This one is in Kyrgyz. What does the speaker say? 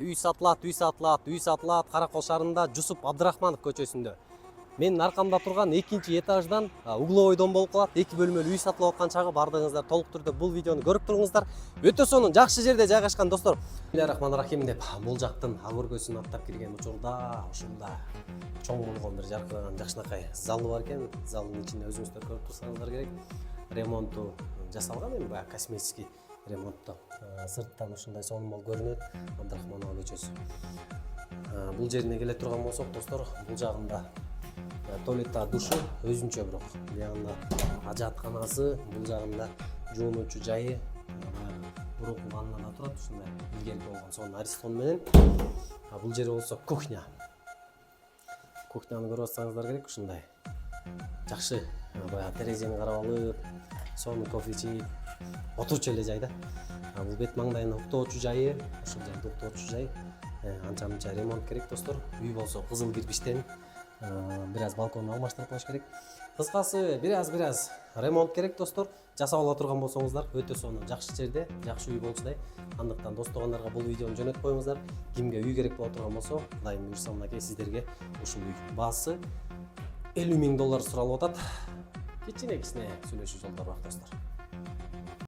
Үй сатылат. Каракол шаарында Жусуп Абдрахманов көчөсүндө. Менин аркамда турган 2-этаждан угловойдон болуп калат. 2 бөлмөлүү үй сатылып аткан чагы бардыгыңыздар толук түрдө бул видеону көрүп туруңуздар. Өтө сонун жакшы жерде жайгашкан достор. Бисмиллахиррахманиррахим деп бул жактын ак өргөсүн аттап кирген учурда ушунда чоң болгон бир жаркыраган жакшынакай залы бар экен. Залдын ичинде өзүңүздөр көрүп турсаңыздар керек. Ремонту жасалган эми баягы косметический ремонтту. Сырттан ушундай сонун көрүнөт Абдрахманова көчөсү. Бул жерине келе турган болсок достор, бул жагында туалетта душу өзүнчө бирок. Бuyagында ажатканасы, бул жагында жуунуучу жайы, бурук ваннада турат ушундай илгерки болгон сонун аристон менен. Бул жери болсо кухня. Кухняны көрүп атсаңыздар керек ушундай. Жакшы баягы терезени карап алып, сонун кофе ичип, отурчу эле жайда. Бул бет маңдайына уктоочу жайы, ушул жерде уктоочу жай. Анча-мынча ремонт керек достор. Үй болсо кызыл кирпичтен, бир аз балконду алмаштырып коюш керек. Кыскасы, бир аз ремонт керек достор. Жасап ала турган болсоңуздар, өтө сонун жакшы жерде, жакшы үй болчудай. Андыктан достогондарга бул видеону жөнөтүп коюңуздар. Кимге үй керек боло турган болсо, Кудайым буйрса мынакей сиздерге ушул үй. Баасы $50,000 суралып атат. Кичине сүйлөшүү жолдору бар достор.